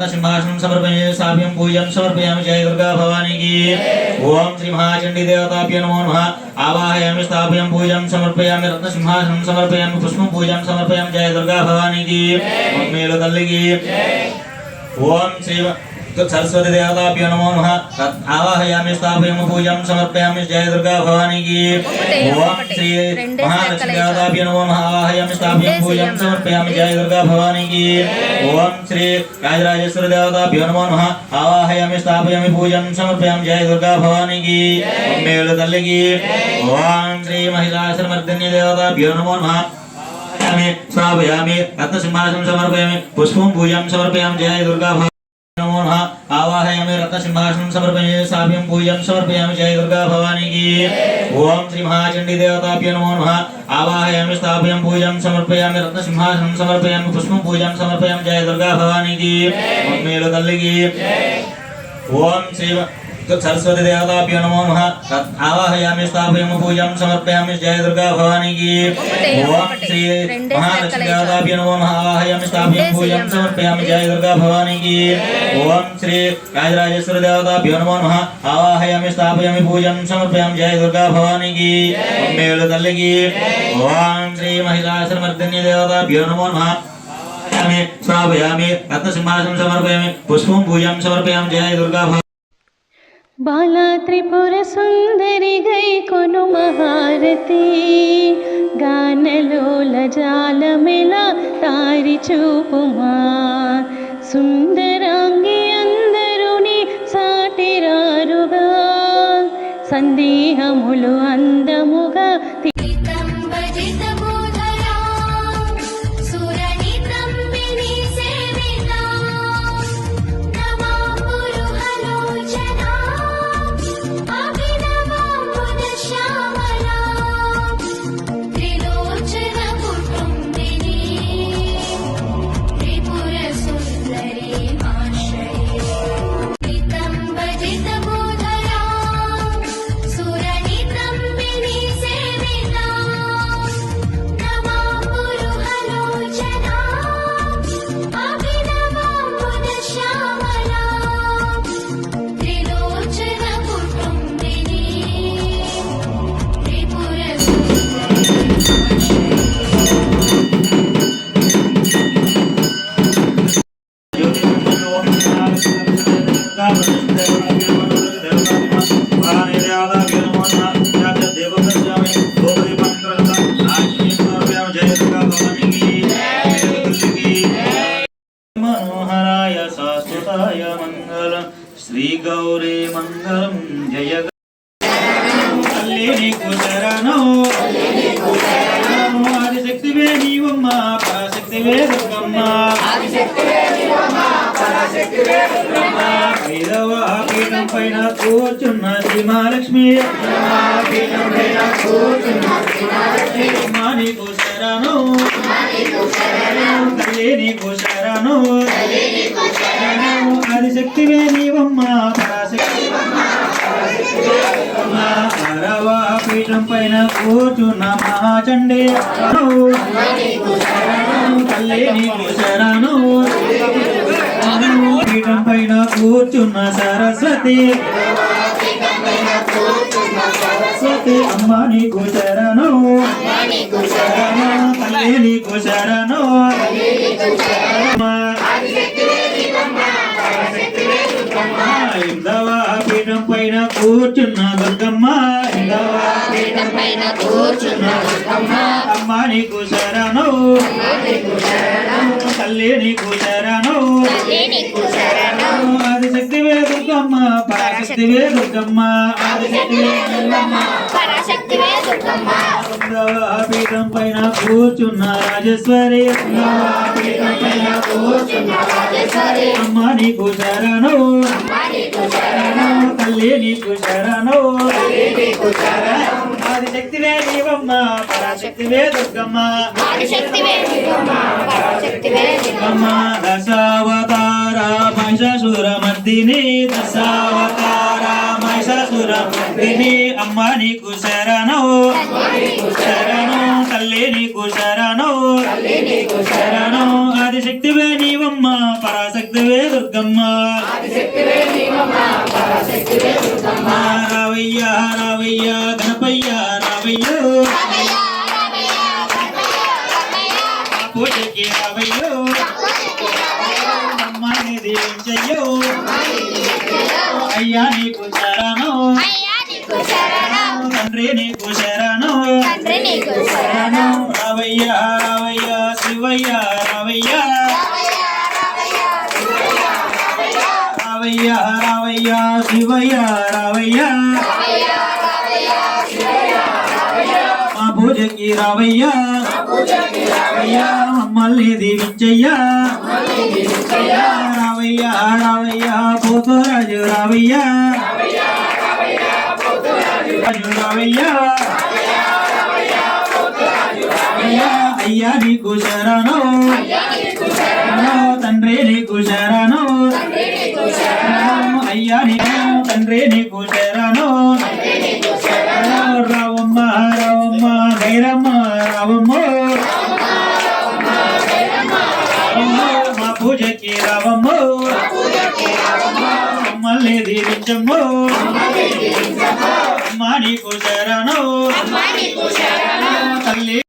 रत्नसिंहासनं समर्पयामि स्थाप्यं पूजं समर्पयामि जय दुर्गा भवानी की ओम श्री महाचंडी देवताभ्यो नमो नमः आवाहयामि स्थाप्यं पूजं समर्पयामि रत्नसिंहासनं समर्पयामि पुष्पं पूजं समर्पयामि जय दुर्गा भवानी की मेलु तल्ली की ओम श्री सरस्वती देवताभ्यो नमो नमः आवाहयामि स्थापयामि पूजां समर्पयामि जय दुर्गा भवानी की ओम श्री महालक्ष्मी देवताभ्यो नमो नमः आवाहयामि स्थापयामि पूजां समर्पयामि जय दुर्गा भवानी की ओम श्री राजराजेश्वरी देवताभ्यो नमो नमः आवाहयामि स्थापयामि पूजां समर्पयामि जय दुर्गा भवानी की मेलु तल्ली की ओम श्री महिषासुरमर्दिनी देवताभ्यो नमो नमः स्थापयामि रत्नसिंहासनं समर्पयामि पुष्पं पूजां समर्पयामि जय दुर्गा नमो नमः आवाहयामि रत्नसिंहासनं समर्पयामि स्थाप्यं पूजां समर्पयामि जय दुर्गा भवानी की ओम श्री महाचंडी देवताभ्यो नमो नमः आवाहयामि स्थाप्यं पूजां समर्पयामि रत्नसिंहासनं समर्पयामि पुष्पं पूजां समर्पयामि जय दुर्गा भवानी की मेलु तल्ली की ओम श्री सरस्वती देवताभ्यो नमो नमः आवाहयामि स्थापयामि पूजां समर्पयामि जय दुर्गा भवानी की ओम श्री महालक्ष्मी देवताभ्यो नमो नमः आवाहयामि स्थापयामि पूजां समर्पयामि जय दुर्गा भवानी की ओम श्री राजराजेश्वरी देवताभ्यो नमो नमः आवाहयामि स्थापयामि पूजां समर्पयामि जय दुर्गा भवानी की मेलु तल्ली की ओम श्री महिषासुरमर्दिनी देवताभ्यो नमो नमः स्थापयामि रत्नसिंहासनं समर्पयामि पुष्पं पूजां समर्पयामि जय दुर्गा बाला त्रिपुर सुंदरी गई कोनु महारती गानलोल जाल मेला तारी चूपुमा सुंदरांगी अंदरुनी साटिरारुगा संदेहमुलु अंदमुगा मनोहराय शाश्वताय मंगलम श्री गौरी मंगलम जय तल्ली कुशरणो आदिशक्ति वे नीवम्मा पराशक्ति वे दुर्गम्मा ఐదవ పీఠం పైన కూర్చున్న శ్రీ మహాలక్ష్మి నీకు శరణు తల్లి నీకు శరణు ఆదిశక్తివే నీవమ్మ పరాశక్తి ఆరవ పీఠం పైన కూర్చున్న మహాచండీ తల్లి నీకు శరణు పీఠం పైన కూర్చున్న సరస్వతి అమ్మ నీకు శరణు తల్లి నీకు శరణు ఇందవ పీఠం పైన కూర్చున్న దుర్గమ్మ అమ్మ నీకు శరణు తల్లి నీకు శరణు ఆదిశక్తివే దుర్గమ్మ పరాశక్తివే దుర్గమ్మ పీఠం పైన కూర్చున్న రాజేశ్వరి అమ్మ నీకు శరణు తల్లి నీకు శరణు ఆదిశక్తివే నీవమ్మ పరాశక్తివే దుర్గమ్మ దశావతార మహిషాసురమర్దిని దశావతార మహిషాసురమర్దిని అమ్మ నీకు శరణు శరణు తల్లి నీకు శరణు ఆదిశక్తివే నీవమ్మ పరాశక్తివే దుర్గమ్మ రావయ్య రావయ్య గణపయ్య రావయ్యో పూజకి రావయ్యో అమ్మని దీవించయ్యో అయ్యా నీకు శరణం తండ్రి నీకు శరణం రావయ్య రావయ్య శివయ్య రావయ్య రావయ్య రావయ్య శివయ్య రావయ్య మా పూజకి రావయ్య మమ్మల్ని దీవించయ్యా రావయ్య రావయ్య పోతరాజు రావయ్య రావయ్య అయ్యా నీకు శరణం తండ్రి నీకు శరణం అయ్యా నీకు తండ్రి నీకు శరణం రావమ్మ రావమ్మ గైరమ్మ రావమ్మ మా పూజకి రావమ్మ మమ్మల్ని దీవించమ్మ అమ్మ నీకు శరణం తల్లి